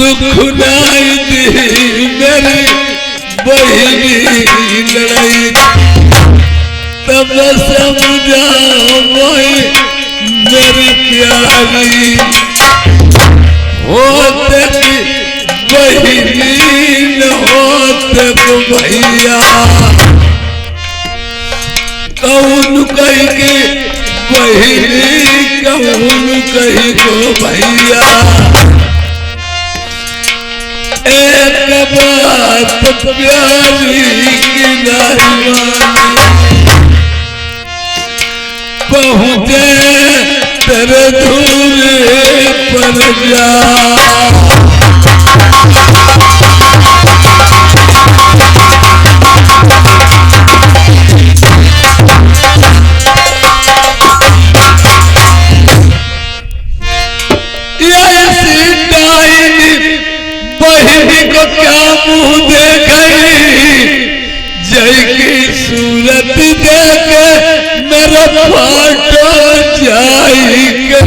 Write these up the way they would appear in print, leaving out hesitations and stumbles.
दुख नाई दी मेरी बहिनी लड़ाई तब समझाओ मेरी प्यारी होते की बहिनी न होते को भैया कौन कही के बहिनी कौन कही को भैया एक बात प्यारी की नहीं पहुँचे तेरे दूर पर जा बहिनी को क्या मुंह देखे जय की सूरत देखे मेरा फाटो जाएगा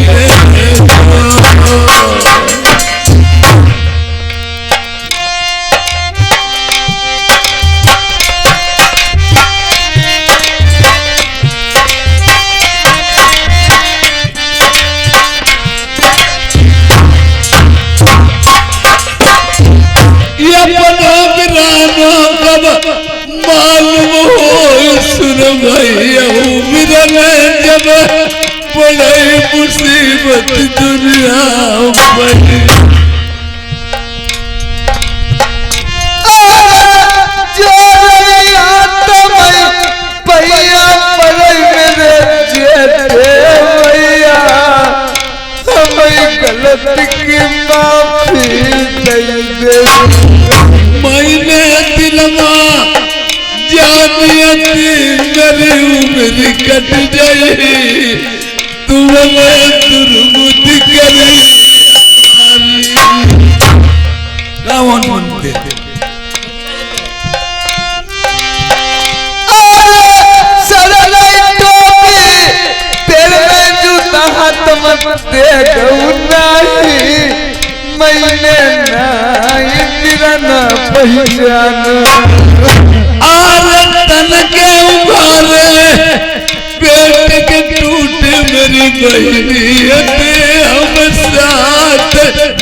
मालूम हो सुन भैया जब बड़े मुसीबत दुनिया में गलत की माफी दे मैंने दिल में जानियती मेरी उम्र कट जाए तुम्हें दुर्मति करी कौन बनते मैंने पहचान तन के उभारे पेट के टूटे मेरी बहिनी हम साथ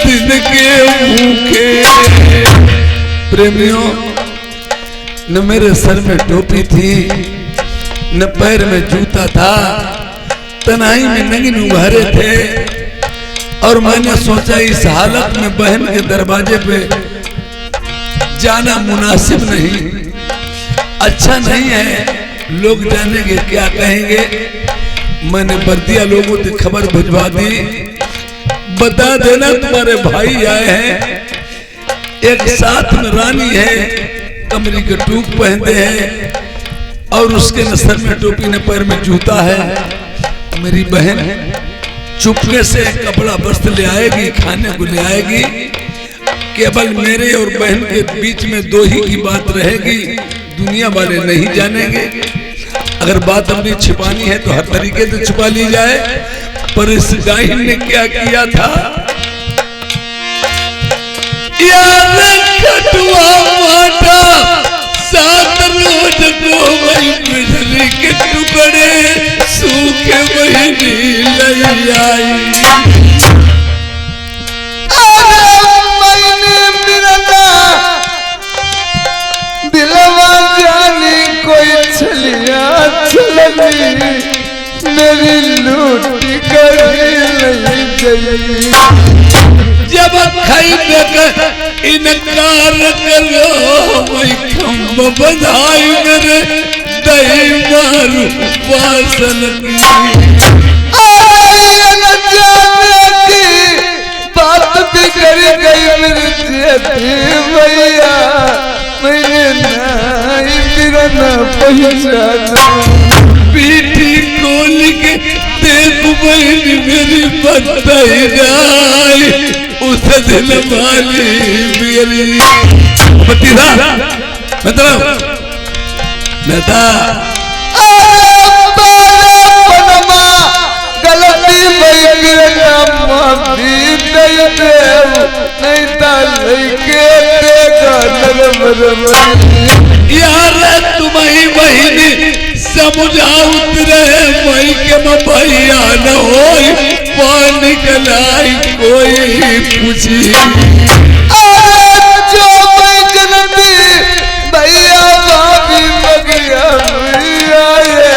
दिन के भूखे प्रेमियों न मेरे सर में टोपी थी न पैर में जूता था तनाई में नंगिन उभारे थे और मैंने सोचा इस हालत में बहन के दरवाजे पे जाना मुनासिब नहीं अच्छा नहीं है लोग जानेंगे क्या कहेंगे मैंने बर्दिया लोगों से खबर भिजवा दी बता देना तुम्हारे भाई आए हैं एक साथ में रानी है कमरी के टूक पहनते हैं और उसके न सर में टोपी न पैर में जूता है मेरी बहन चुपके से कपड़ा वस्त्र ले आएगी खाने को ले आएगी केवल मेरे और बहन के बीच में दो ही की बात रहेगी दुनिया वाले नहीं जानेंगे अगर बात अपनी छिपानी है तो हर तरीके से छुपा ली जाए पर इस गायन ने क्या किया था कटुआ माटा 7 रोज को वही बिजली के टुकड़े सूखे महीने लग आई मैंने मिलना दिलवा जानी कोई छलिया छलनी मेरी लूटी करी नहीं गई जब खैबे का इनकार करो वही खम्ब बधाई मेरे दही मारू वासन की बात भी करी गई मेरी जेठी भैया मैंने नहीं बिरना पहचाना पीठी खोल के देख बहन मेरी बताई जाए उस दिल वाली मेरी पतिरा मतलब नेता गलती नहीं लाई कोई पूछी। जो मैं जनती भैया भाभी मगिया भैया ये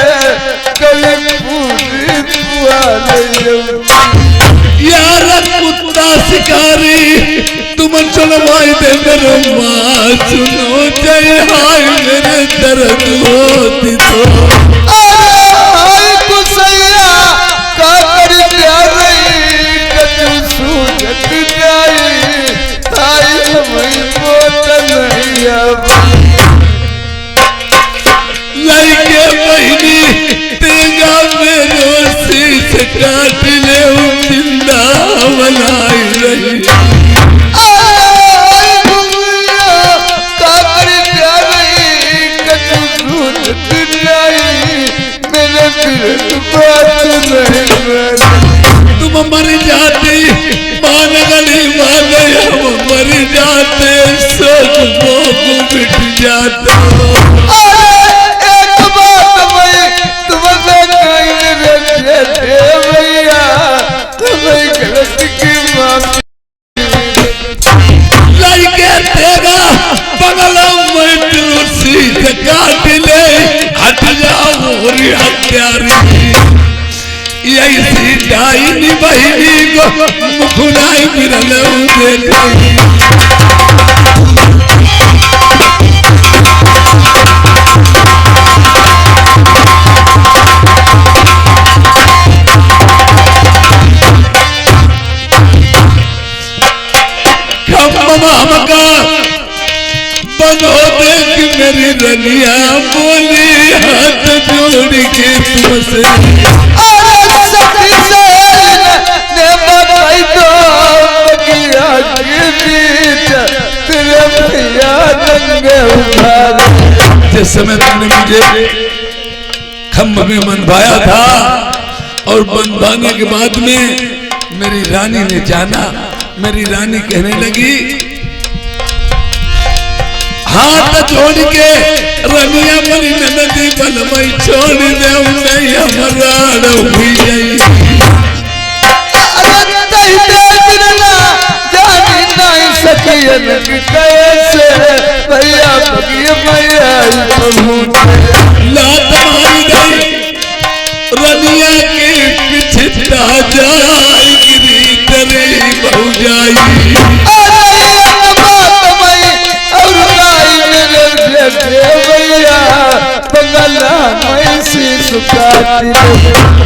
कभी पूरी बुआ नहीं यार कुत्ता शिकारी तुम चलवाई दे मेरे माँ सुनो जय हाय मेरे दर्द होती तो हाय कुसैया का कर प्यारे कछु सूझत जाई ताई हमें बोत नहीं अब लड़के बहनी तेगा मेरो शीश काट ले जिंदा बनाई रही। तुम मर जाते मान गली माने हम मर जाते सब मोह मिट जाता। एक बात मैं तुमसे कहने रखे भैया तुम्हें गलत की माफी लड़के तेरा बगला में तुलसी काट ले हट जाओ मोरी हत्यारी ऐसी डाइनी बहिनी को मुखुनाई बिरल देखी। हमका बनो देख मेरी रनिया बोली हाथ जोड़ के तुमसे जिस समय तुमने मुझे खम्भ में बंधवाया था और बंधवाने के बाद में मेरी रानी ने जाना मेरी रानी कहने लगी हाथ जोड़ के रनिया मरी नदी बलमई छोड़ दे नहीं हमारा हुई गई। भैया लात मारी गई रनिया के पिछता जाएगी करे बहु जाई।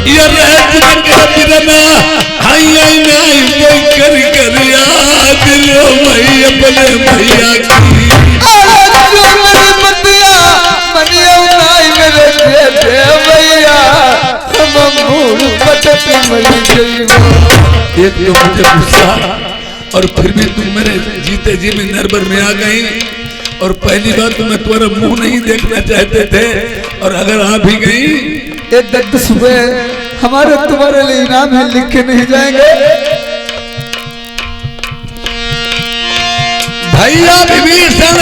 ये रात का बिरना हाय हाय नहीं कोई कर कर याद लो भाई अपने भैया की एक तो मुझे गुस्सा और फिर भी तुम मेरे जीते जी में नरबर में आ गई और पहली बार तो मैं तुम्हारा मुंह नहीं देखना चाहते थे और अगर आ भी गई एक दर्द सुबह हमारे तुम्हारे लिए इनाम है लिख के नहीं जाएंगे। भैया विभीषण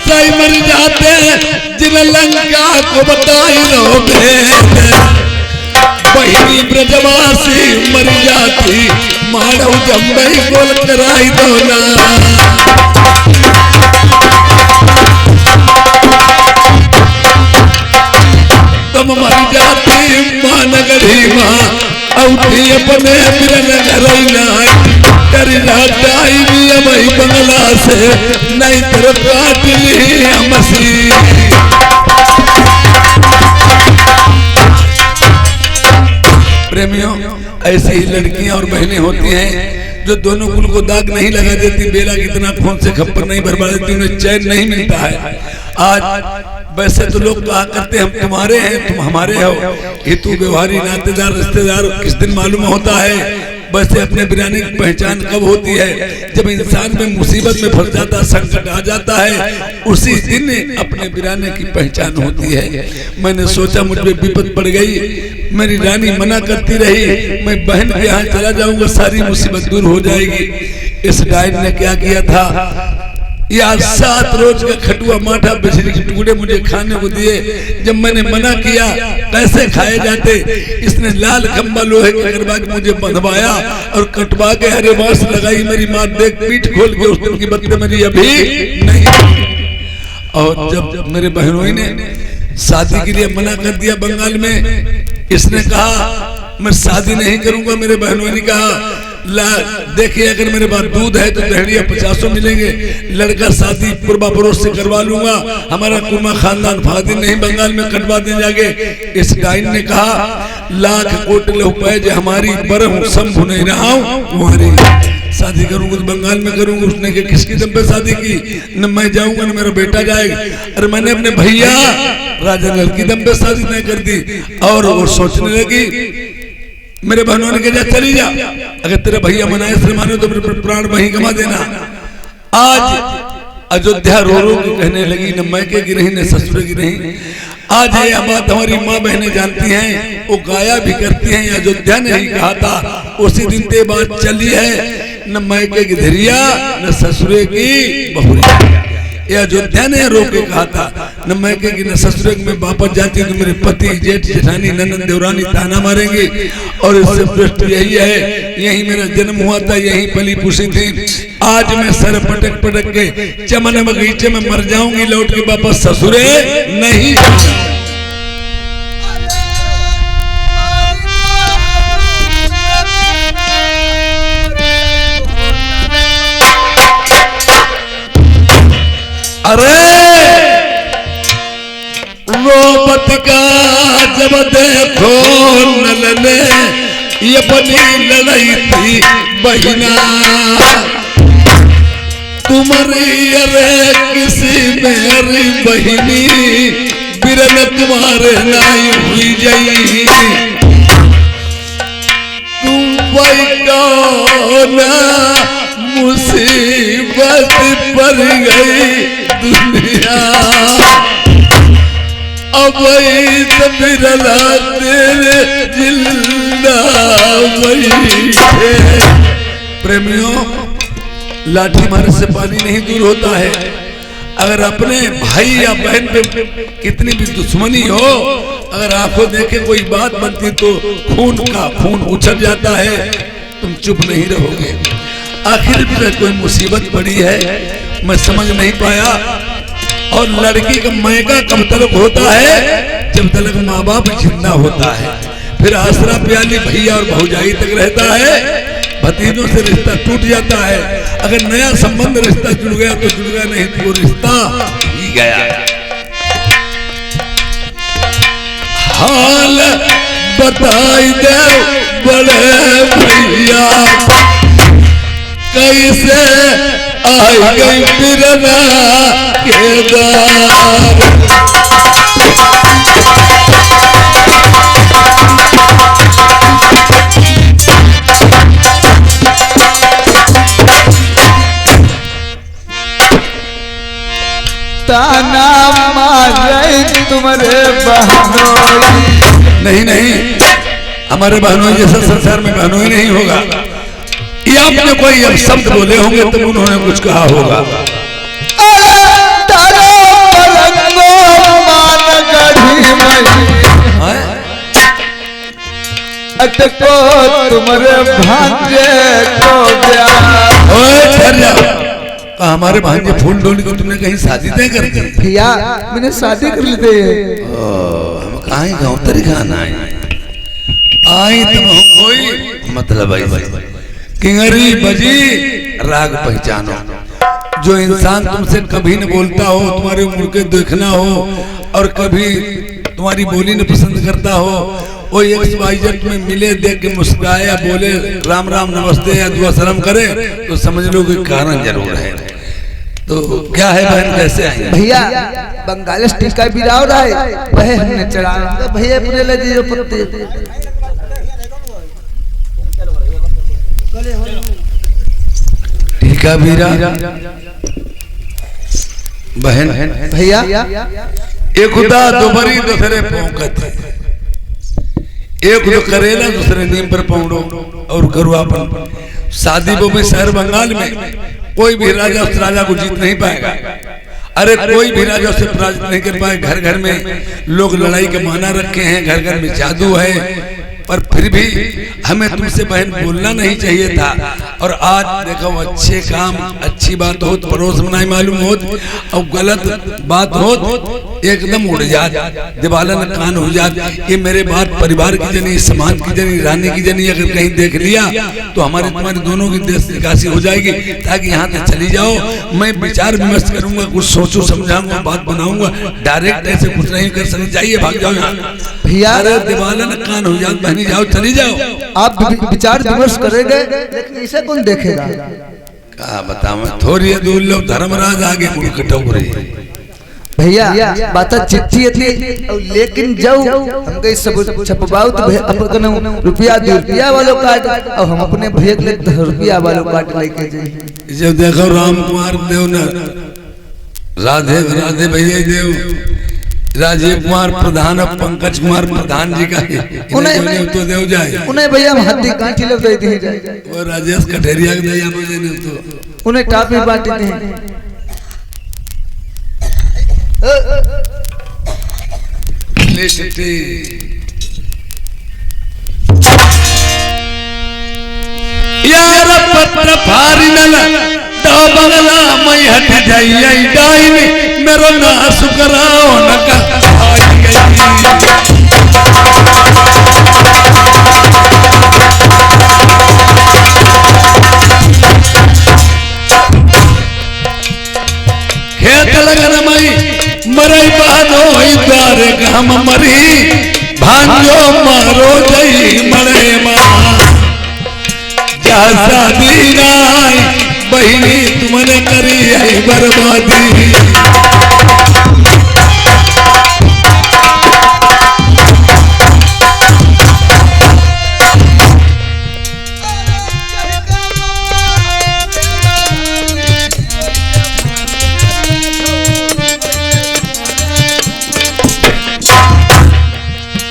सही मर जाते जिन लंका को बताई लो बहिनी ब्रजवासी मर जाती मानव जम्बई गोल कराई दो ना। तुम मर जाती माँ नगरी माँ औठी अपने बिरन घरैना कर जाई वही बंगला से नहीं तर काट ली मसी। प्रेमियों ऐसी ही लड़कियां और बहनें होती हैं जो दोनों कुल को दाग नहीं लगा देती बेला कितना खून से खप्पर नहीं भरवा देती उन्हें चैन नहीं मिलता है। आज वैसे तो लोग कहा करते हम तुम्हारे हैं तुम हमारे हो हितू व्यवहारी नातेदार रिश्तेदार किस दिन मालूम होता है। वैसे अपने बिराने की पहचान कब होती है जब इंसान में मुसीबत में फंस जाता संकट आ जाता है उसी दिन अपने बिराने की पहचान होती है। मैंने सोचा मुझ पे विपद पड़ गई मेरी रानी मना करती रही मैं बहन के यहाँ चला जाऊंगा सारी मुसीबत दूर हो जाएगी। इस गाय ने क्या किया था या 7 रोज का खटुआ माठा बिजली के टुकड़े मुझे खाने को दिए। जब मैंने मना किया कैसे खाए जाते, इसने लाल खंबा लोहे के करवा के मुझे बंधवाया और कटवा के हरे बांस लगाई। मेरी माँ देख पीठ खोल के उस दिन की बत्ती मेरी अभी नहीं। और जब मेरे बहनोई ने शादी के लिए मना कर दिया बंगाल में, इसने कहा मैं शादी नहीं करूंगा। मेरे बहनोई ने कहा ला देखिए अगर मेरे पास दूध है तो दहड़िया 50 मिलेंगे, लड़का शादी पूर्वा पड़ोस से करवा लूंगा, हमारा कुर्मा खानदान फादी नहीं बंगाल में कटवा दे जाके। इस डाइन ने कहा लाख कोट रुपए जो हमारी बरहूं शंभु नहीं रहा हूं तुम्हारी शादी करूंगा तो बंगाल में करूंगा। उसने के किसकी दम पे शादी की, न मैं जाऊंगा न मेरा बेटा जाएगा। अरे मैंने अपने भैया राजा नल की दम पे शादी नहीं कर दी। और वो सोचने लगी, मेरे बहनों ने कहा चली जा, अगर तेरा भैया मनाए से मानो तो मेरे प्राण वहीं गवा देना। आज अयोध्या रो रो के कहने लगी, न मैके की रही न ससुर की रही। आज ये बात हमारी माँ बहनें जानती हैं, वो गाया भी करती हैं। अयोध्या ने ही कहा था, उसी दिन ते बात चली है, न मैके की धैर्या न ससुरे की बहुरिया। ये अयोध्या ने रो के कहा था, न मैके की न ससुरे में वापस जाती तो मेरे पति जेठ जेठानी ननद देवरानी ताना मारेंगे। और इससे पृष्ठ यही है, यही मेरा जन्म हुआ था, यही पली पुसी थी। आज मैं सर पटक पटक के चमन बगीचे में मर जाऊंगी, लौट के वापस ससुरे नहीं। अरे रोबत का जब देखो नल ने ये अपनी लड़ाई थी बहिना, तुम्हारी अरे किसी मेरी बहिनी बिरन तुम्हारे नाई हुई जाई। तुम भाई कौन मुसीबत पर गई दुनिया, अब बिरला तेरे जिंदा वही है। प्रेमियों, लाठी मारने से पानी नहीं दूर होता है। अगर अपने भाई या बहन पे कितनी भी दुश्मनी हो, अगर आंखों देखे कोई बात बनती तो खून उछल जाता है, तुम चुप नहीं रहोगे। आखिर में कोई मुसीबत पड़ी है, मैं समझ नहीं पाया। और लड़की का मैका कब तक होता है, जब तक माँ बाप जिंदा होता है। फिर आसरा प्याली भैया और भौजाई तक रहता है, भतीजों से रिश्ता टूट जाता है। अगर नया संबंध रिश्ता जुड़ गया तो जुड़ गया, नहीं तो वो रिश्ता ही गया। हाल बताई दे बड़े भैया, कैसे आई गई बिरना के दार। ताना मारे तुम्हारे बहनोई। नहीं, हमारे बहनोई जैसा संसार में बहनोई नहीं होगा। ये आपने कोई अब शब्द बोले होंगे तब उन्होंने कुछ कहा होगा। अटको तुम्हारे भांजे को हमारे भांजे फूल डोली को तुमने कहीं शादी तय कर दी? भैया मैंने शादी कर ली थी। हम कहीं गाँव तरी खाना आई तुम कोई मतलब किंगरी बजी राग पहचानो। जो इंसान तुमसे कभी न बोलता हो, तुम्हारे मुड़ के देखना हो और कभी तुम्हारी बोली न पसंद करता हो, वो XYZ में मिले, देख के मुस्कुराए या बोले राम राम नमस्ते या दुआ सलाम करे तो समझ लो कोई कारण जरूर है। तो क्या है बहन, कैसे आई? भैया बंगालिश टीका भी रहा है, वह हमने चढ़ा भैया अपने लगे जो पत्ते टीका बीरा बहन भैया एक खुदा दोबरी दूसरे पौंकत, एक जो करेला दूसरे नीम पर पौड़ो और करुआ पर। शादी वो भी शहर बंगाल में कोई भी राजा उस राजा को जीत नहीं पाएगा। अरे कोई भी राजा उसे पराजित नहीं कर पाए। घर घर में लोग लड़ाई के माना रखे हैं, घर घर में जादू है, पर फिर भी हमें तुमसे बहन बोलना नहीं चाहिए था। और आज देखो अच्छे काम अच्छी बात हो परोस में नहीं मालूम हो, और गलत बात हो एकदम उड़ जात, दिवालन कान हो जात। ये मेरे बात परिवार की जनी, समाज की जनी, रानी की जनी अगर कहीं देख लिया तो हमारे तुम्हारे दोनों की देश निकासी हो जाएगी। ताकि यहाँ से चली जाओ, मैं विचार विमर्श करूंगा, कुछ सोचू समझाऊंगा, बात बनाऊंगा। डायरेक्ट ऐसे कुछ नहीं कर सकते, जाइए भाग जाओ यहाँ भैया। दिवालन कान हो जात, बहनी जाओ, चली जाओ। आप विचार विमर्श करेंगे लेकिन इसे कौन देखेगा? क्या बताऊं, थोड़ी दूर लोग धर्मराज आगे मुड़ कटोरे भैया बात चिट्ठी थी, लेकिन जाऊ हम कहीं सब छपवाऊ तो अपन रुपया दे, रुपया वालों काट, और हम अपने भैया के लिए रुपया वालों काट लेके जाए। जब देखो राम कुमार देव न राधे राधे भैया देव, राजीव कुमार प्रधान और पंकज कुमार प्रधान जी का उन्हें तो देव जाए, उन्हें भैया हत्ती कांठी लग गई थी। वो राजेश कठेरिया के दया मुझे नहीं तो उन्हें टापी बांटी थी। यार पत्र फारी न तो बंगला मैं हट जाई डाइन मेरो ना सुकराओ न का खेत लगन मई मरई बानो द्वारे हम मरी भांजो मारो जई मरे मां जा शादी नाई बहिनी तुमने करी है बर्बादी।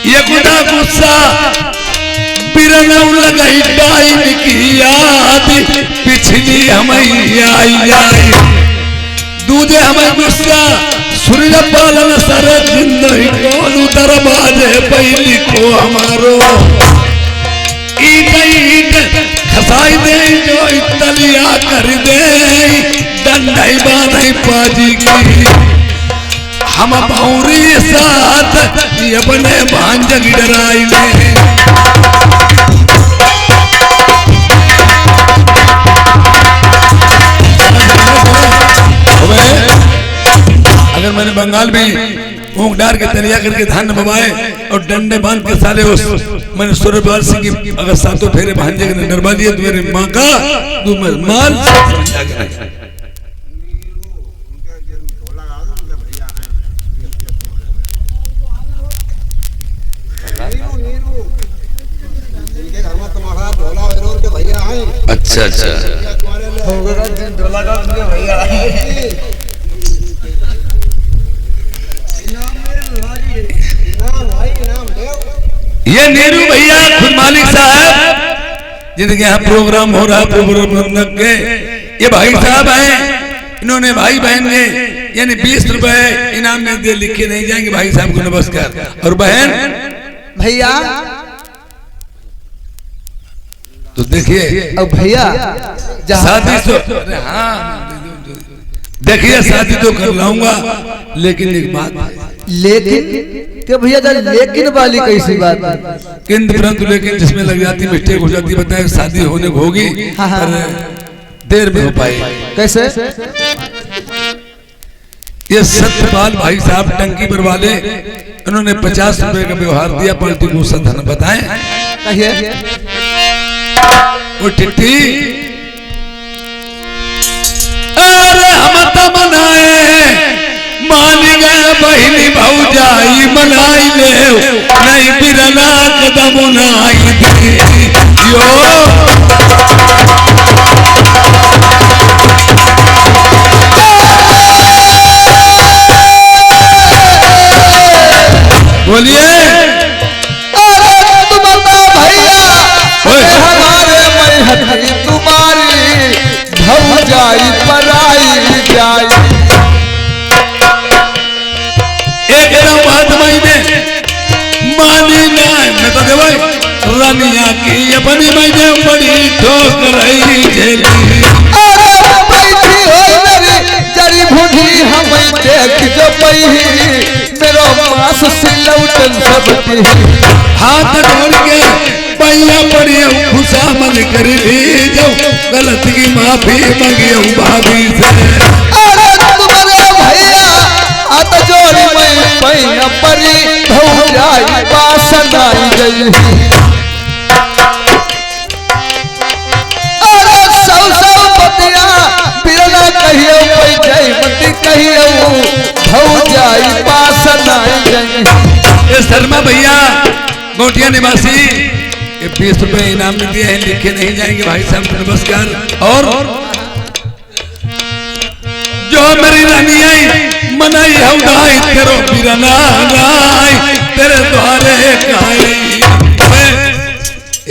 ये गुना गुस्सा बिरंगऊ लगाई डाइन की याद पिछली हमें आई दूधे हमें गुस्सा सूर्य पालन सर जिंदगी कौन दरवाजे पहली को हमारो ईट खसाई दे जो तलिया कर दे डंडाई बांधाई पाजी की हम भौरी साथ ये बने भांज गिराई में अगर मैंने बंगाल में ऊँग डार के तलिया करके धान बबाए और डंडे बांध के साले उस मैंने सूर्यपाल सिंह की अगर सातों फेरे भांजे के डरवा दिए तो मेरी माँ का तू माल अच्छा अच्छा ये नीरू भैया खुद मालिक साहब जिनके यहाँ प्रोग्राम हो रहा प्रोग्राम के ये भाई साहब हैं। इन्होंने भाई बहन ने यानी 20 रुपए इनाम में दे, लिखे नहीं जाएंगे। भाई साहब को नमस्कार। और बहन भैया तो देखिए अब भैया शादी तो हाँ देखिए शादी तो कर लाऊंगा, लेकिन एक बात लेकिन क्या भैया लेकिन वाली कैसी बात है? किंतु परंतु लेकिन जिसमें लग जाती मिस्टेक हो जाती बताए शादी होने को होगी पर देर में हो पाई कैसे? ये सत्यपाल भाई साहब टंकी पर वाले उन्होंने 50 रुपए का व्यवहार दिया, पलटी को संधन बताएं कहिए। वो टिट्टी अरे हम तो मनाए मान गए बहनी भौजाई मनाई ले नहीं बिरना कदम नाई यो बोलिए। अरे तुम भैया हमारे मैं तुम्हारी भौजाई अपनी मैंने बड़ी ठोकराई झेली। अरे बैठी हो मेरी जड़ी भूजी हम देख जो पई मेरो मास सिलौटन सबती। हाथ जोड़ के पैया पड़ी खुशामद कर ली जो गलती की माफी मांगी भाभी से। अरे तुम्हारे भैया हाथ जोड़ी मैं पैया परी धो जाई बासन आई गई। अरे सौ पतिया बिरला कहियो कोई जय मती कहियो धो जाई बासन आई गई। ये शर्मा भैया गोटिया निवासी ये 20 रुपए इनाम में दिए हैं, लिखे नहीं जाएंगे भाई साहब नमस्कार। और जो मेरी रानी आई मनाई हौदाई करो बिरना नाई तेरे द्वारे काई।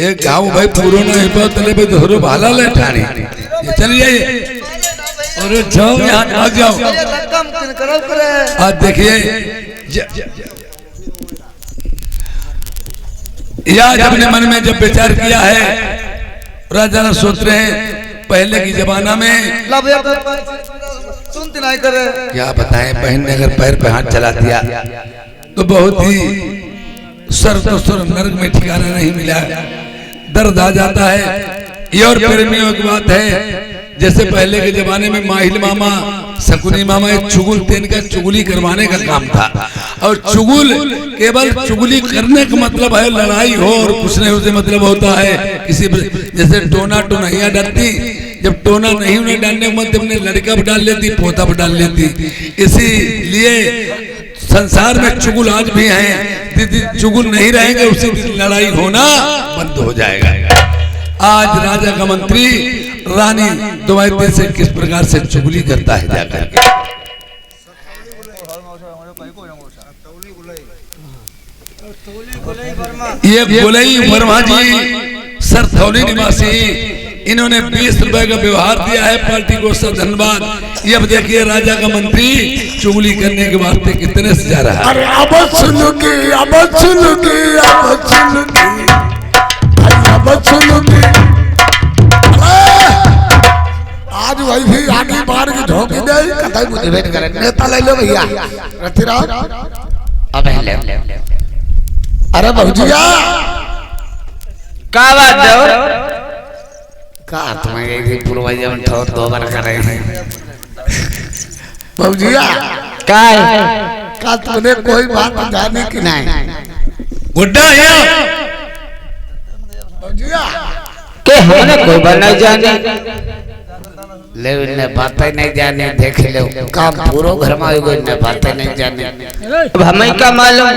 एक गाँव भाई पूरो नहीं पाओ तले भाई दोहरो भाला ले ठानी चलिए और जाओ यहाँ आ जाओ। आज देखिए आज अपने मन में जब विचार किया है राजा ने सोच रहे हैं पहले की जमाना में सुनते नहीं करे क्या बताएं बहन ने अगर पैर पे हाथ चला दिया तो बहुत ही सर तो सर नरक में ठिकाना नहीं मिला, दर्द आ जाता है। ये और प्रेमियों की बात है जैसे पहले के जमाने में माहिल मामा शकुनी मामा एक चुगुल तेन का चुगली करवाने का काम था और चुगुल केवल चुगली करने का मतलब है लड़ाई हो और कुछ नहीं उसे मतलब होता है किसी जैसे टोना टोनहिया डालती जब टोना नहीं उन्हें डालने का मतलब उन्हें लड़का भी डाल लेती पोता भी डाल लेती। इसीलिए संसार में चुगुल आज भी हैं, चुगुल नहीं रहेंगे उसी दिन लड़ाई होना बंद हो जाएगा। आज राजा का मंत्री रानी दुआते से किस प्रकार से चुगली करता है जाकर के। ये गोलई वर्मा जी सरथौली निवासी इन्होंने 20 रुपए का व्यवहार दिया है, पार्टी को सब धन्यवाद। ये अब देखिए राजा का मंत्री चुगली करने के वास्ते कितने से जा रहा है। अरे अब सुनोगे आज वही आगे बार की झोंकी दे कतई मुझे भेंट करे नेता ले लो भैया रतिराज अब ले अरे भौजिया का बात दो का तुम्हें एक पूर्वज में ठोर दो बार कर रहे हैं भौजिया का तूने कोई बात जानी कि नहीं गुड्डा है भौजिया के हमने कोई बात नहीं जानी ले ने बातें नहीं जाने देख ले काम पूरा घर में आएगा ने बातें नहीं जाने अब हमें क्या मालूम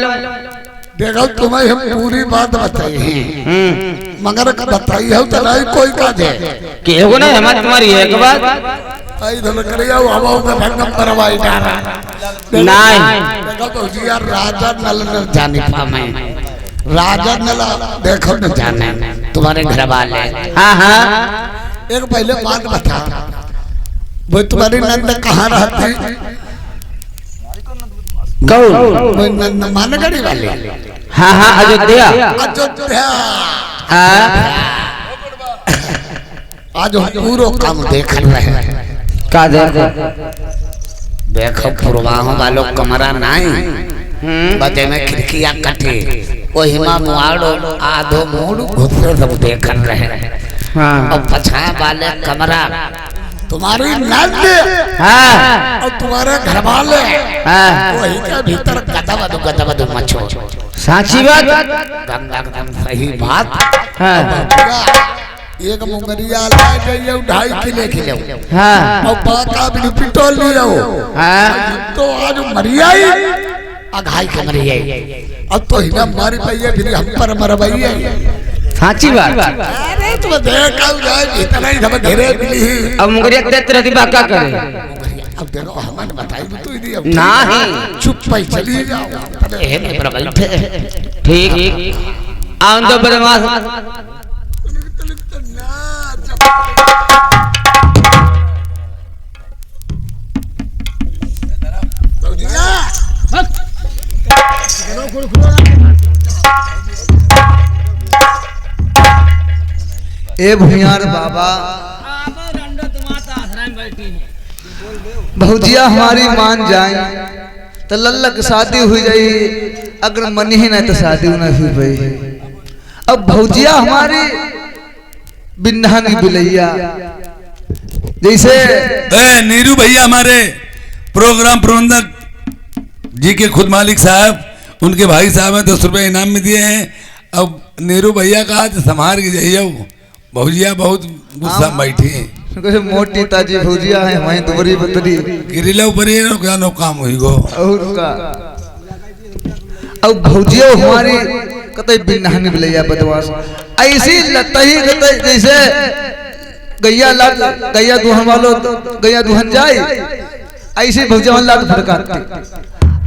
देखो तुम्हें हम पूरी बात बताई हैं मगर बताई है तो नहीं कोई का दे कि एगो ना हमारी तुम्हारी एक बात आई धल करिया हवा का भंगम करवाई डाला नहीं देखो तो जी यार राजा नल न जाने पाए राजा नल देखो न जाने तुम्हारे घर वाले हाँ हाँ एक पहले बात बता वो तुम्हारी नंद कहाँ रहती कौन वो नंद मानगढ़ी वाले हाँ हाँ अयोध्या अयोध्या हाँ आज हम पूरा काम देख रहे हैं का देखो पूर्वाहों वालों कमरा नहीं बजे में खिड़कियां कटी वही माँ मुआड़ो आधो मूड घुसरे सब देख रहे हैं और पछा वाले कमरा तुम्हारी नंद हाँ और तुम्हारे घर वाले हाँ वही के भीतर गदबद मचो साची बात गंगा एकदम सही बात हाँ एक मुंगरिया ला गई 2.5 किलो हाँ और बाका भी पिटोल लियो हाँ तो आज मरियाई अघाई के मरिए अब तो हिना मारी पई फिर हम पर मरवाई साची बात अरे तुम देख जाए इतना ही सब घेरे मिली अब मुंगरिया तेरे रहती बात क्या करे अब देखो हमें बताई भी तो नहीं अब नहीं चुप पे चली जाओ हे मेरे पर बैठे ठीक आउं तो बदमाश ए भुइयार बाबा भौजिया हमारी मान जाए तो लल्ला की शादी हुई जाई, अगर मन ही नहीं तो शादी न हुई भाई। अब भौजिया हमारी बिन्हानी बिलैया जैसे नीरू भैया हमारे प्रोग्राम प्रबंधक जी के खुद मालिक साहब, उनके भाई साहब हैं 10 रुपए इनाम में दिए हैं। अब नीरू भैया का आज संभाल के जाइए, भौजिया बहुत गुस्सा में बैठी है। मोटी ताजी भौजिया है वहीं दुबरी बतरी गिरिला ऊपर क्या नो काम हुई गो और का। अब भौजिया हमारी कतई बिन्हानी बिलैया बदमाश ऐसी लतही कतई जैसे गैया दुहन वालों गैया दुहन जाए ऐसे भौजिया वाला फटकारती।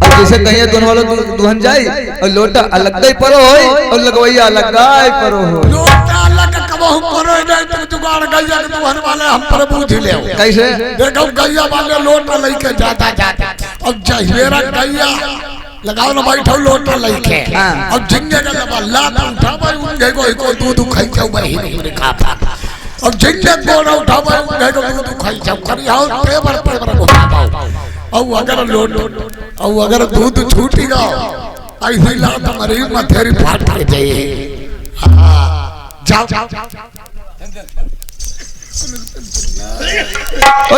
अब जैसे गैया दुहन वालों दुहन जाए और लोटा अलग ही परो होई और लगवैया अलग ही परो होई। लोटा अलग कबहू परो जाए तो जुगाड़ गैया दुहन वाले हम पर बूझ ले कैसे देखो गैया वाले लोटा लेके जाता अब जहिरा गैया लगाओ ना बैठो लोटा लेके अब झिंगे का लबा उठा भाई उनके को दूध खाई जाओ भाई हमरे खापा अब झिंगे को उठा भाई उनके को दूध खाई जाओ करी आओ पेपर को खाओ। अब अगर लोट अब अगर दूध छूट गया ऐसे लात मरीज मथेरी फाट के जाइए जाओ ओ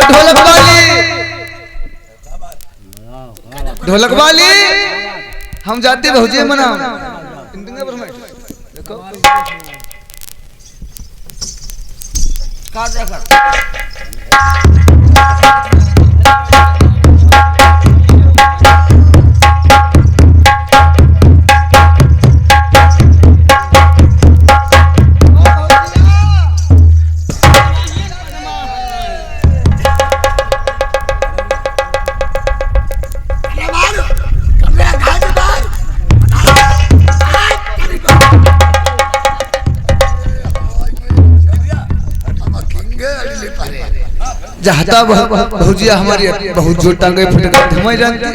ढोलक वाली हम जाते भौजिया मना देखो जहाता भौजिया हमारी बहुत जोर टांगे फटका थमाई जानती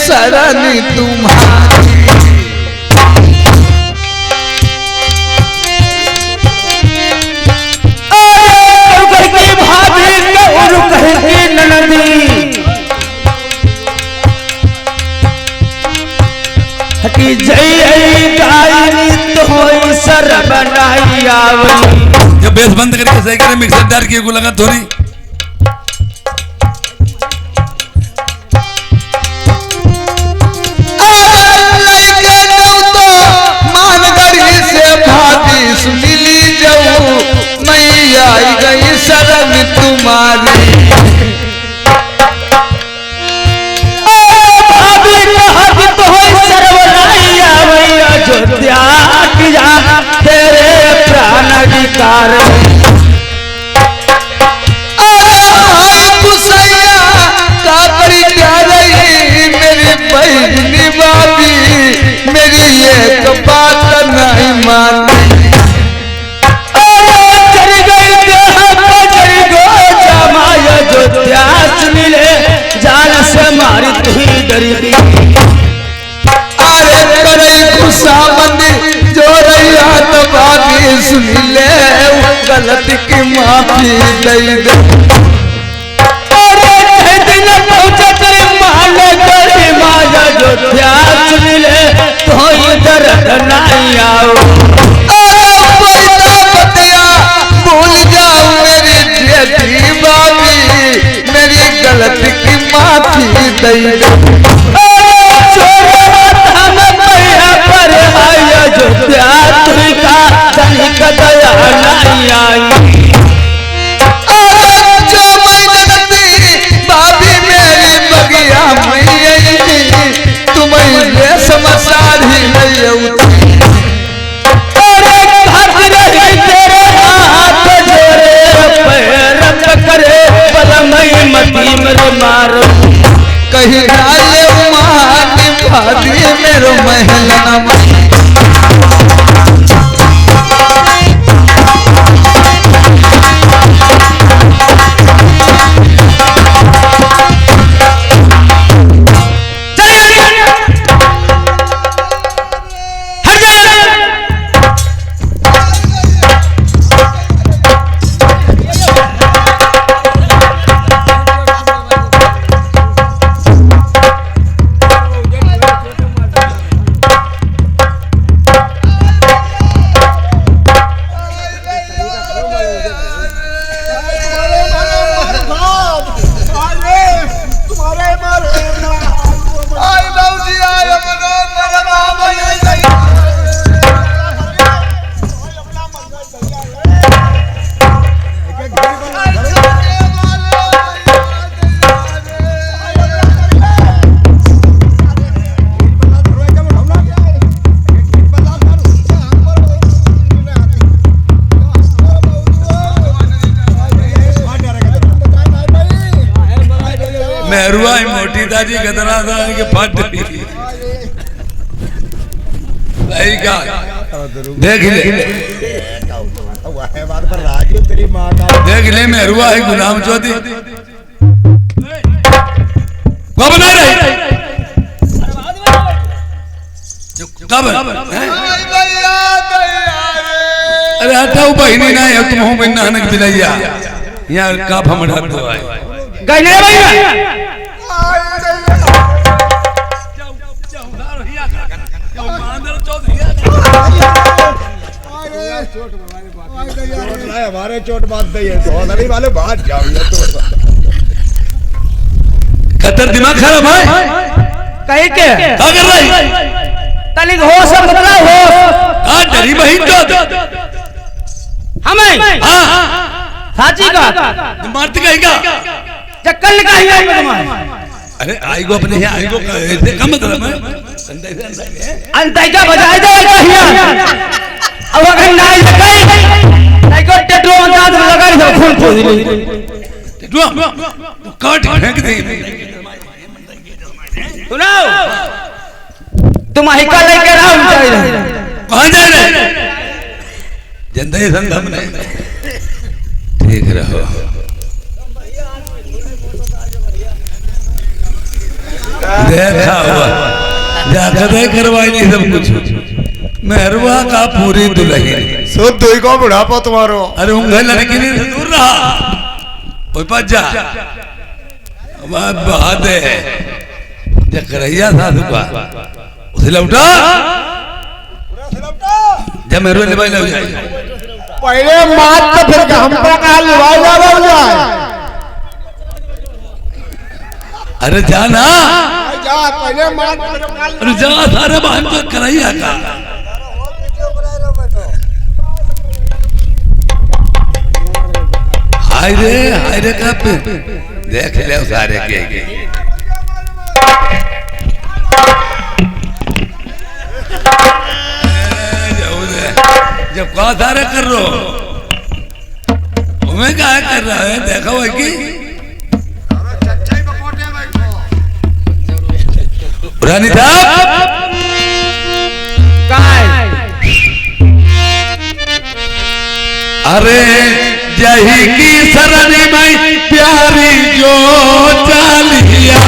शरण तुम्हारी हकी जय गायनी तो सर बनाई आवली। जब बेस बंद करके सही करे मिक्सर डाल के लगा थोड़ी मानगढ़ी से लगन तुम्हारी भाभी कहत तो सर्वनाइया भैया जो त्याग जा तेरे प्राण अधिकार मेरी बहनी भाभी मेरी एक बात नहीं मानी चल गई जमाया जो त्यास मिले जान से मारी तुही डरी अरे करे गुस्सा मंदी जो रैया तो भाभी सुन ले गलती की माफी दे दे जो त्यास मिले तो इधर नहीं आओ भूल जाओ मेरी जेठी भाभी मेरी गलती की माफी दे दे जो त्यास का तनिक दया नहीं आई समसारी नहीं तेरे हाथ जोड़े पैर करे बलमई मती मेरे मारो कहीं डाले मानी भाभी मेरो महला मेहरुआ मोटी दादी गदरा के फट भाई का देख ले देख ले मेहरुआ है गुलाम चौधरी वो बना रही कब अरे हटाओ बहनी ना है तुम हो बन्ना हनक बिलैया यहाँ का भमड़ा तो है गईने भैया हमारे चोट बात नहीं है चौधरी वाले बात जाओ तो खतर दिमाग खराब है कहीं के क्या कर रही तनिक होश बदला होश हाँ डरी बहन तो हमें हाँ साची का मारती कहेगा चक्कर निकालिए अरे आई को अपने यहाँ आई को ऐसे कम मतलब है अंताई का बजाय दे कहिया अब अगर नाई लगाई नाई को टेटो अंदाज में लगा दे खून पोद ली टेटो काट फेंक दे सुनाओ तुम हिका लेके राम जाई रहे कहां जा रहे जनता संगम ने ठीक रहो देखा हुआ जाकर करवाई नहीं सब कुछ मेहरवा का पूरी दुल्हन शुद्ध हुई को बुढ़ापा तुम्हारो अरे उंगल लड़की नहीं दूर रहा कोई पास जा बात है जकरैया था दुका उसे लौटा जब मेहरवा ले भाई लग जाए पहले मात तो फिर हम पर कहा लिवाई जाए अरे जाना जा पहले मात अरे जा सारे बहन को करैया का हाय रे का पे देख ले सारे के जब कहा सारे कर रो मैं क्या कर रहा है देखा हुआ कि रानी साहब अरे जही की सरनी में प्यारी जो चालिया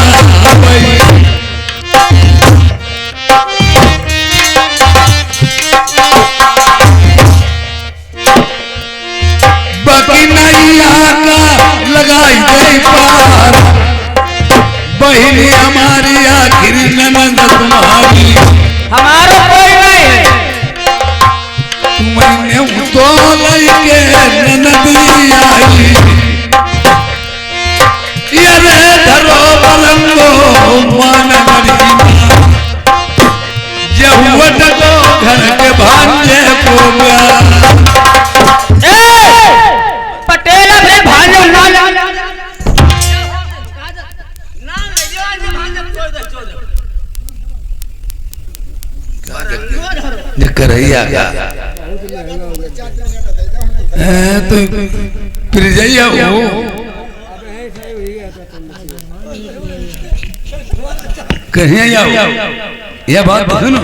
बाकी नैया का लगाई गई पार बहिनी हमारी आखिरी ननद तुम्हारी हमारा कोई नहीं है मैंने तो लइके ननदी आई ये रे धरो बरंगो मान गरीबा जहुवट को घर के भांजे को पटेल अपने भांजे ना करैया तो फिर जाइए वो कहीं आओ यह बात सुनो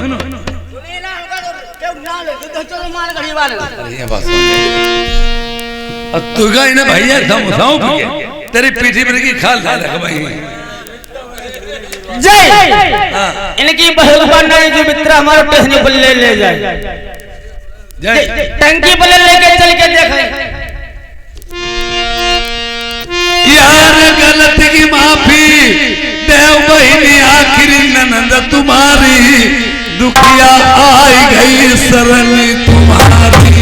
ये बात तू गई ना भैया तेरी पीठी पर की खाल था भाई जय इनकी बहन नहीं जो मित्र हमारे टहनी बल्ले ले जाए टंकी बल्ले लेके चल के देखें यार गलती की माफी देव बहिनी आखिरी ननद तुम्हारी दुखिया आई गई सरनी तुम्हारी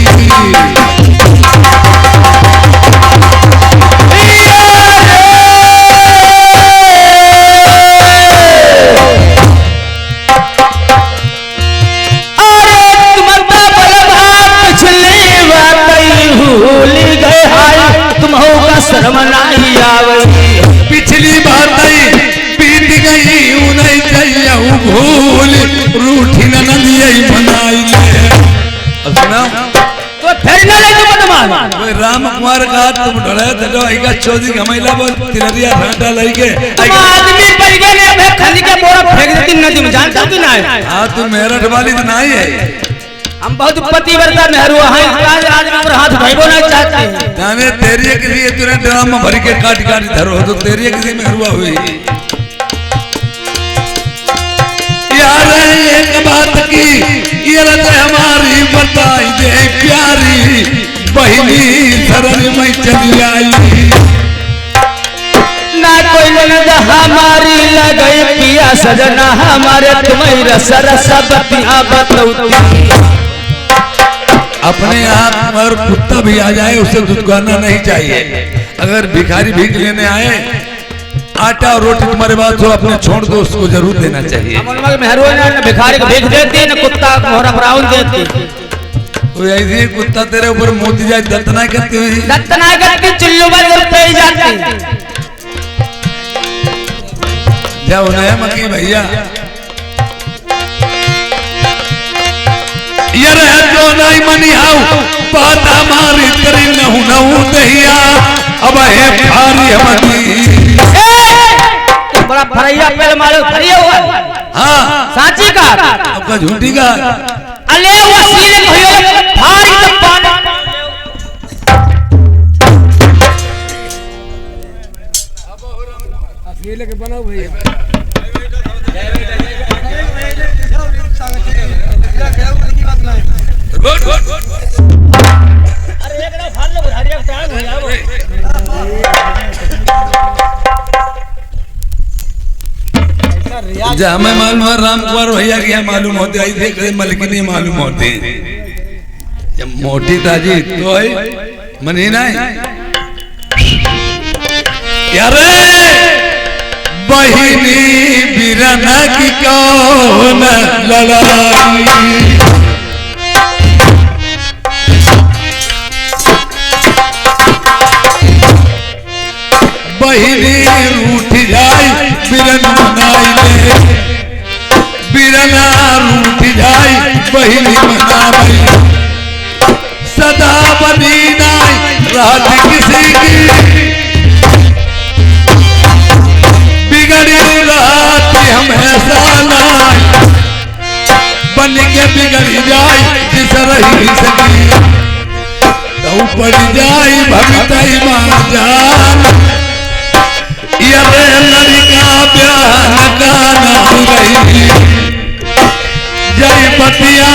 शर्म नहीं आवई पिछली बात बीत गई उन्हें चाहिए भूल रूठी ननदी मनाई सुना तो फिर ना ले बदमाश कोई राम कुमार का तुम ढले तो आएगा चौधरी घमैला बोल तिलरिया घाटा लेके आदमी पड़ गए ने मैं खाली के बोरा फेंक देती नदी में जानता कि ना है हां तू मेरठ वाली तो नहीं है हम बहुत पतिव्रता मेहरू हैं आज आदमी पर हाथ भाईबो नहीं चाहते हैं जाने तेरी के लिए तूने ड्राम में भर के काट काट धरो तो तेरी के लिए मेहरुआ हुई यार एक बात की ये रत हमारी बताई दे प्यारी बहिनी धरन में चली आई ना कोई ननद हमारी लगई पिया सजना हमारे तुम्हारी सरसबतियां बतौती अपने आप और कुत्ता भी आ जाए उसे दुकाना नहीं चाहिए अगर भिखारी भीख लेने आए आटा और रोटी तुम्हारे पास हो अपने छोड़ दो उसको जरूर देना चाहिए मेहरू ने भिखारी को भीख देती न कुत्ता मोहरा ब्राउन देती तो ऐसे कुत्ता तेरे ऊपर मोती जाए दत्तना करती हुई दत्तना करके चुल्लू पर पे जाती जाओ नया मकी भैया ये रह जो नहीं मनी आओ बात हमारी करी नहु दहिया अब है भारी हमनी तुम बड़ा फरैया पेल मारो फरिया हुआ हाँ सांची का आपका झूठी का अले वो सीने भयो भारी तो पानी अकेले के बनाओ भैया हमें मालूम है राम कुमार भैया की मालूम होते आई थे कभी मलकिनी मालूम होते जब मोटी ताजी तो है मनी नहीं यार बहिनी बिरना की कौन लड़ाई बहिनी रूठ जाए बिरन मनाइले बिरना रूठ जाए बहिनी मनावे सदा बनी नाई रात किसी की बिगड़ी रात हमेशा नाई बन के बिगड़ी जाए जिस रही सकी तो पड़ जाए भगतई मां जान ये लड़का ब्याह का नाम रही जय बतिया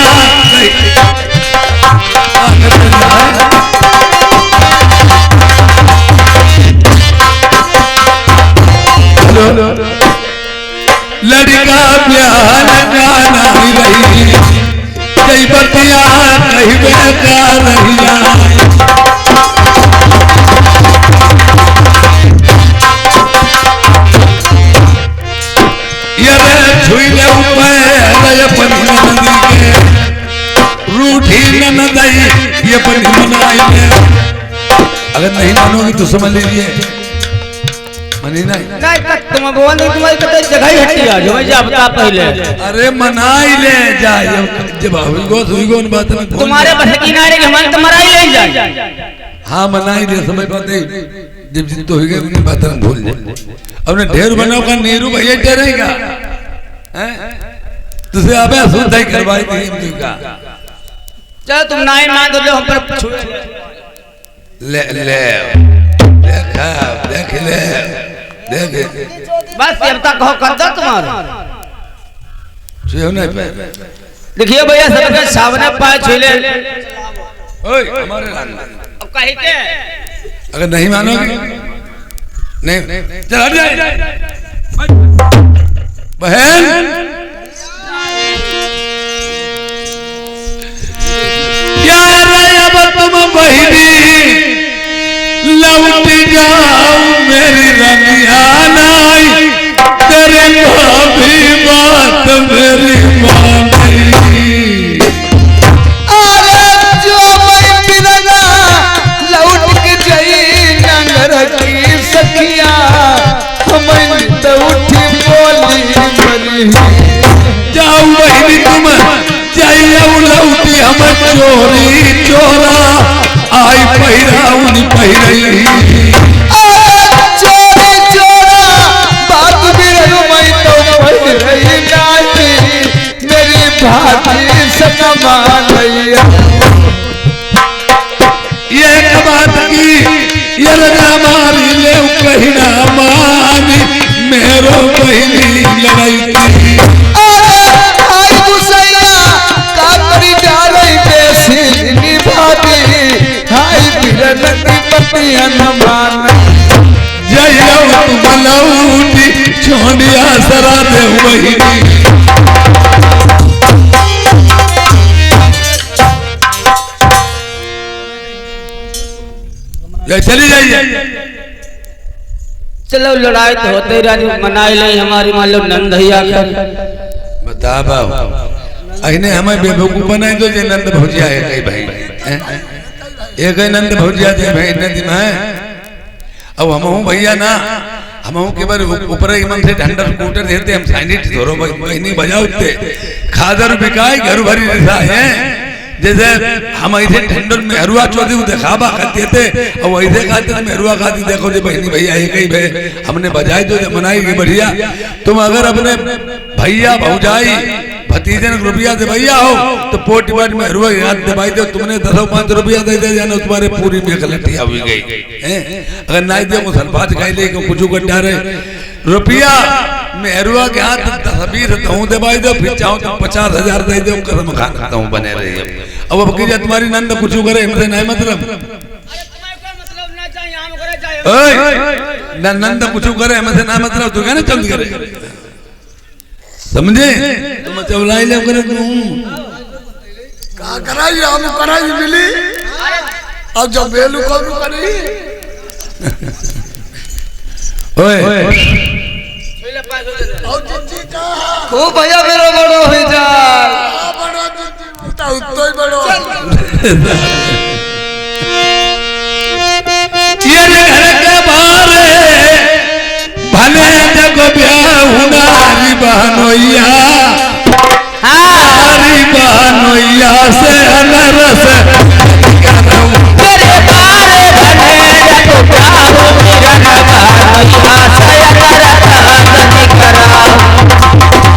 लड़का ब्याह का नाम रही जय बतिया कहीं बेकार रहिया रूठी ननदई ये बनी मनाई अगर नहीं मानोगी तो समझ लीजिए मनी नहीं तुम बोल तुम्हारी कतई जगह ही हटी आ जो मैं जा बता पहले अरे मनाई ले जाए जब हुईगो न बात में तुम्हारे बस की नारे के मन तुम्हारा ही ले जाए हाँ मनाई ले समझ पाते जब जित तो हुईगे उन्हें बात में भूल जाए अपने ढेर बनाओ का नीरू भैया डरेगा हैं तुझे अबे सुनता ही करवाई थी का चलो तुम नाई मान दो हम पर ले ले देखा देख ले देख बस देवता कहो कर दो तुम्हारा छुए नहीं पे देखिए भैया सबके सामने पाए छुले ओए हमारे अब कहीं के अगर नहीं मानोगे नहीं चल हट जाए बहन तुम बहिनी लौट जाओ मेरी रनिया नाई तेरे भाभी बात मेरी मानी अरे जो मैं बिरना लौट के जाई नंगर की सखिया हमें तो उठी बोली मरी जाओ बहिनी तुम जाइए लौटी हम चोरी चोरा आई पहिरा उन पहिरई चोरी चोरा बात बिरन मैं तो पहिरई नाची मेरी भाभी सनमा गैया ये बात की ये रजा मारी ले पहिरा मानी मेरो बहिनी लड़ाई थी जय मलौटी छोड़िया सरा दे बहिनी चली जाइए चलो लड़ाई तो होते ही राजू मनाई ले हमारी मान लो नंदैया बता बाबू अने हमें बेवकूफ बनाए तो जे नंद भौजिया है कई भाई एक नंद भौजिया जे भाई नदी में अब हम हूं भैया ना हम हूं के बार ऊपर ही मन से ढंडर स्कूटर देते हम साइनिट धोरो बहिनी बजाउते खादर बिकाई घर भरी रहा है जैसे हम ऐसे ढंडर में हरुआ चौधरी दिखावा खाते थे और वैसे खाते में हरुआ खाती देखो जो बहनी भैया एक ही भाई हमने बजाई तो मनाई की बढ़िया तुम अगर अपने भैया भौजाई भतीजे ने रुपया दे भैया हो तो पोटी बाट में हरुआ याद दे भाई दे तुमने 10-5 रुपया दे दे जाना तुम्हारे पूरी में गलतियां हुई गई अगर नहीं दे को सल्फात खाई ले को कुछ गड्ढा रहे रुपया मेहरुआ के हाथ 10-20 हूं दे भाई दो फिर चाहो तो 50,000 दे दो कसम खा सकता हूं बने रही अब की तुम्हारी नंद कुछ करे हमसे नहीं मतलब नंद कुछ करे हमसे ना मतलब तू कहना चंद करे समझे तुम चवलाई ले करे तू का कराई हम कराई मिली अब जब बेलू को करी ओए और जिंजी का खूब भैया मेरा बड़ो हो जाए बड़ा जिंजी तो ही बड़ो ये घर के बाहर बानोइया हरी बानोइया से अनरस तेरे बारे बने जब जाओ मिलन बानोइया से अनरस कराओ।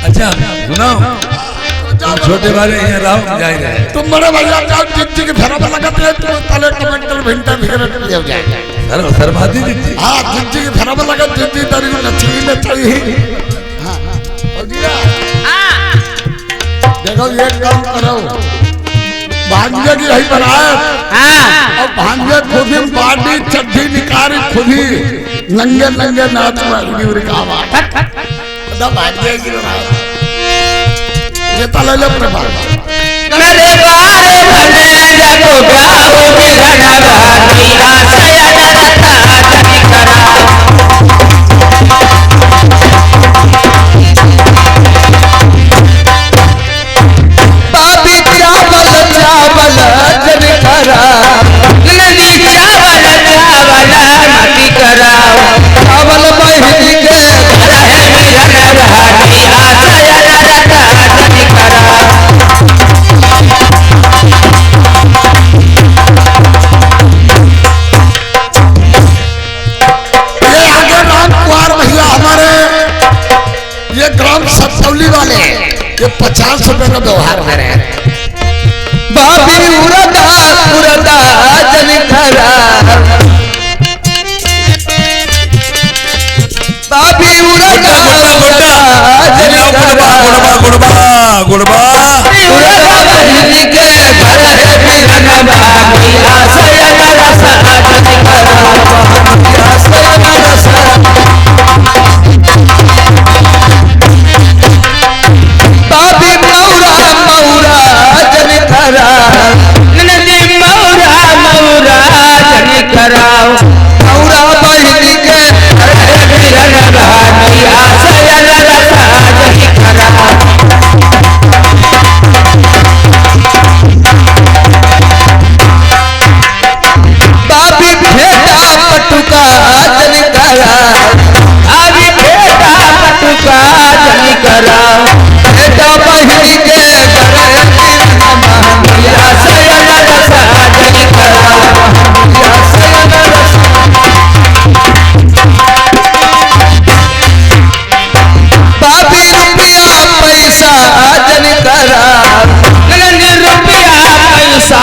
अच्छा सुनाओ छोटे वाले यहाँ राव जाए रहे तुम बड़े भैया जाओ जिंदगी के फेरा में लगते हैं तुम तले कमेंटर भिंटा भिगरे ले जाए सर सरबादी दिखती हाँ जिंदगी के फेरा में लगा जिंदगी तारी को नचली न चाहिए हाँ और दिया देखो ये काम करो भांजे की यही बनाए और भांजे खुद ही बाटी चड्ढी निकारी खुद ही नंगे नंगे नाच में उड़ी का आवाज भांजे की बनाए ये तले ले प्रभाव तेरे बारे बने जब जाओ मिलन बानोइया से अनरस कराओ। बाबी चावल चावल जन खराब नदी चावल चावल मती कराओ। चावल बहिनी के रहे मिलन बानोइया से अनरस कराओ। ये आगे राम कुमार भैया हमारे ये ग्राम सतौली वाले ये 50 रुपए का व्यवहार दे रहे हैं बाबी उड़दा उड़दा जन खराब बाबी उड़दा उड़दा जन खराब गुड़बा गुड़बा उड़दा बहिनी के घर है मिलन बानोइया से अनरस कराओ। बानोइया से अनरस बाबी मौरा मौरा जन खराब नदी मौरा मौरा जन कराओ। मौरा बहिनी के रहे मिलन बानोइया से अनरस कराओ। बाबी भेटा पटुका जन खराब अभी बेटा पटुका जन कराओ। बेटा बहिनी के घर मिलन बानोइया से अनरस कराओ। बानोइया से अनरस बाबी रुपया पैसा जन खराब नदी रुपया पैसा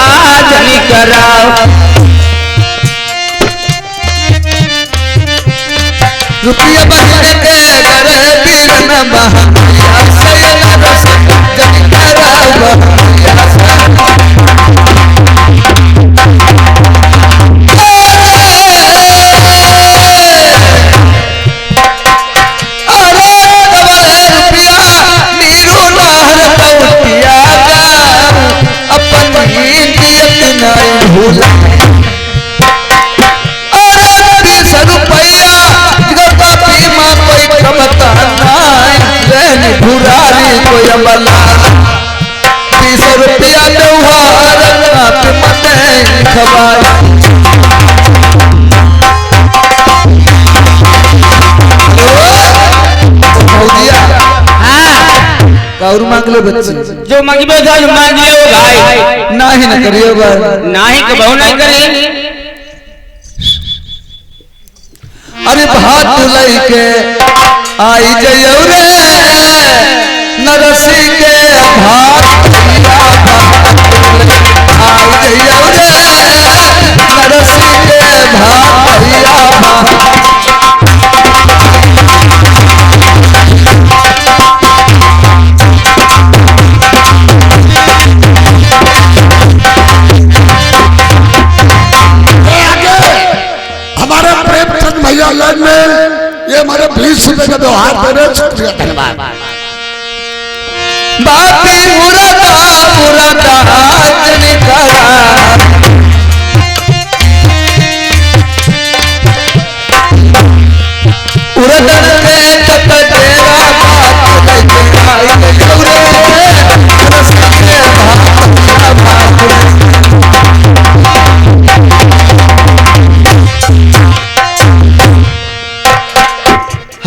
जन कराओ। रुपया बहिनी के घर मिलन बानोइया से अनरस जन खराब बानोइया से अरे दवाए रुपया नीरू नाहर कौटिया का अपनी नियत नहीं भूला अरे 20 रुपया गता पीमा कोई खमता नहीं रहन भुरारी कोई अमला 20 रुपया व्यवहार आप मत खबार और मांग लो बच्चे जो मंगबे था जो मांग लियो भाई नाही न करियो बार नाही कबहू नहीं करी। अरे भात लइके आई जइयो रे नरसी के भात आई जइयो रे नरसी के भात भैया हमारे प्रेमचंद भैया लाइन में ये हमारे 20 रुपए का व्यवहार दे रहे शुक्रिया धन्यवाद बापी मुरादा मुरादा जन खराब उड़दन में तक तेरा बात लेके आई गौरे रस के भात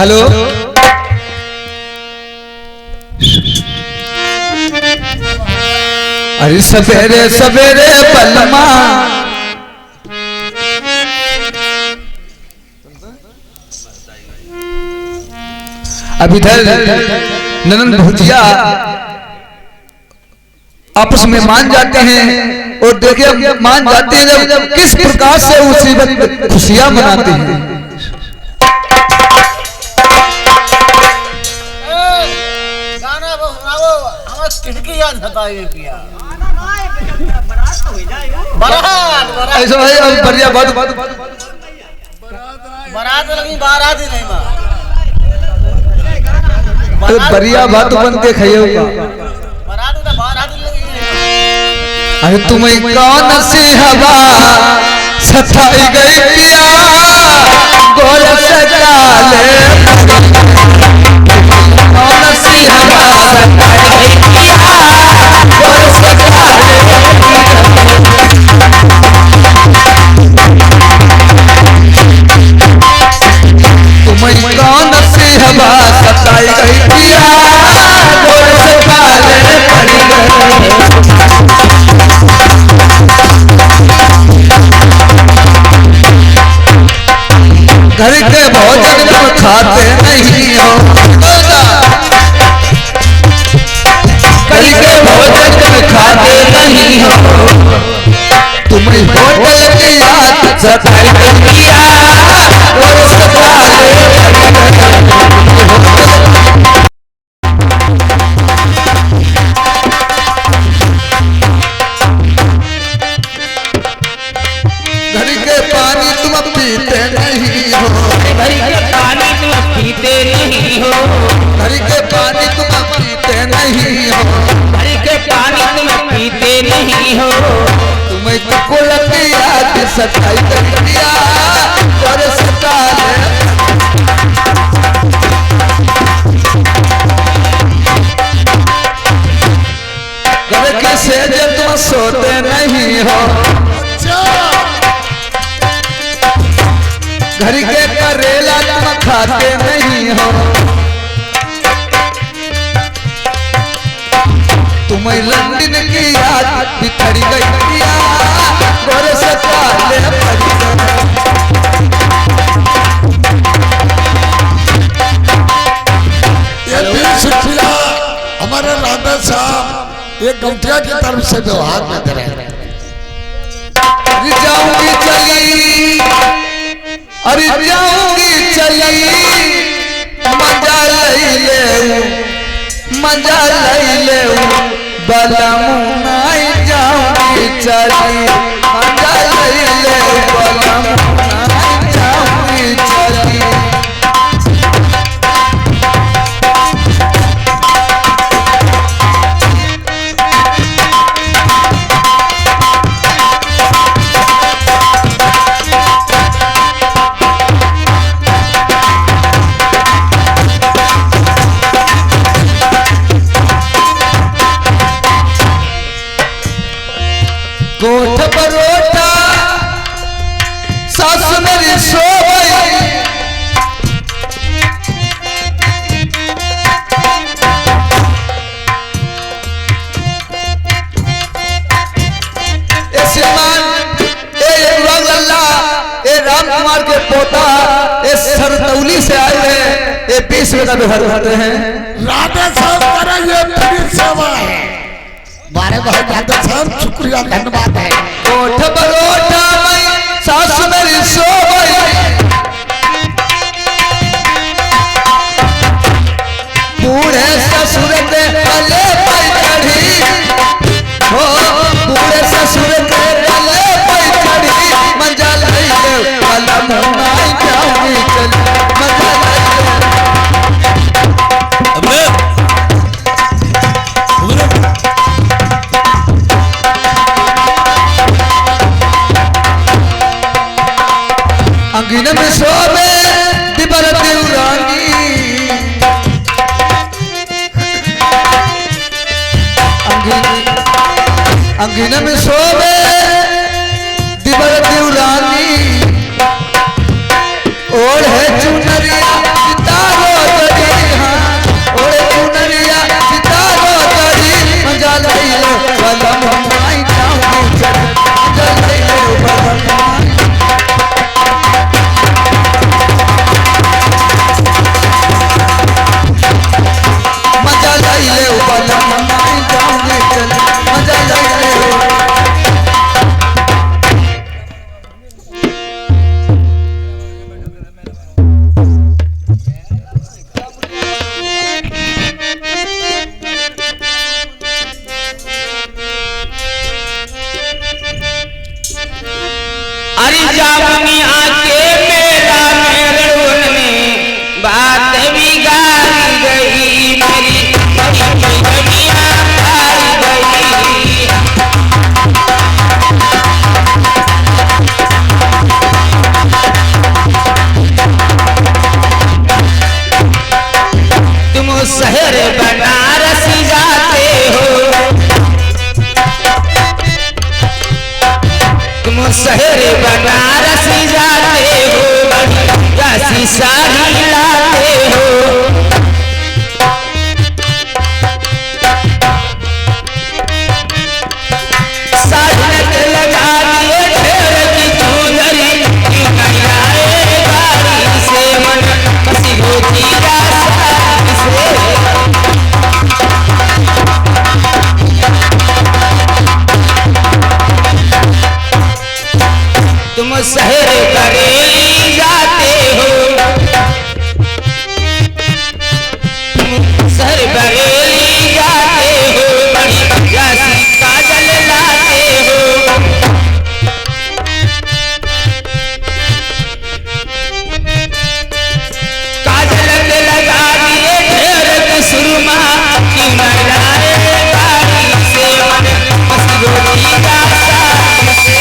हेलो अरे सवेरे सवेरे पलमा अब इधर ननंद भुजिया आपस में मान जाते हैं और देखिए मान जाते हैं जब किस प्रकार से उसी वक्त खुशियां मनाते हैं। ऐसा भाई अब बढ़िया बात बारात लगी बारात ही नहीं मां तो बढ़िया बात बनते खाइएगा। बारात तो बारात लगी अरे तुम्हें कौन सी हवा सताई गई पिया गोर से काले कौन सी हवा सताई गई पिया गोर से काले तुम्हें कौन सी हवा सताई गई पिया गोर से काले पड़ी गए। घर के भोजन तुम खाते नहीं हो घर के भोजन तुम खाते नहीं हो तुम्हें होटल की याद सताई पिया और सताए घर के पानी तुम पीते नहीं हो घर के पानी तुम पीते नहीं हो घर के पानी तुम पीते नहीं हो घर के पानी तुम पीते नहीं हो तुम्हें कुल की याद सताई दिया और सताए घर के सेज तुम सोते नहीं हो घर के करेला तुम खाते नहीं हो तुम्हें लंदन की याद बिखर गई पिया गोर से काले पड़ी गए। ये दिल सुखिया हमारे राधा साहब एक गौटिया की तरफ से व्यवहार में दे रहे हैं। जाऊंगी चली अरे जाऊंगी चली मजा लई ले बलमुनाई जाऊंगी चली मजा लई ले बलमुनाई जाऊंगी चली। कोठ परोठा सास मेरी सो गई राम कुमार के पोता सरतौली से आए हैं ये 20 रुपए का व्यवहार करते हैं। राधा साहब करा ये फ्री सेवा है बारे बारे राधा साहब शुक्रिया धन्यवाद है। कोठ परोठा में सास मेरी सो गई बूढ़े ससुर के पले पर चढ़ी हो बूढ़े ससुर के पले पर चढ़ी मंजा लई ले वाला मुनाई जाऊंगी चल मंजा लई ले अंगिन में सोवे दिबर देवरानी अंगिन में सोवे दिबर देवरानी और है चुनरिया सितारा बलम माई जाने चल मजा लगे हो। अरे जावनी आके मेला में रणवन में बात बिगाड़ गई मेरी दुनिया हार गई। तुम शहर बनारस जाते हो, तुम शहर बनारस जाते हो, काशी शाही लाते हो। साधन लगा दिए ढेर की चुनरी, क्यों नहीं आए गाड़ी से मन बसी होती रास्ता से। तुम शहर बरेली जाते हो, तुम शहर बरेली जाते हो, काशी काजल लाते हो। काजल लगा दिए ढेर सुरमा, क्यों न लाए गाड़ी से मन बसी होती रास्ता से।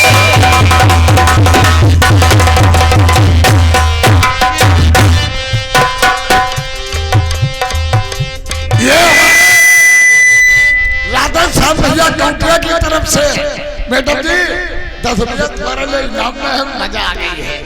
राधा साहब भैया काउंटर की तरफ से मैडम जी 10 रुपया तुम्हारे लिए इनाम में है। मजा आ गई है।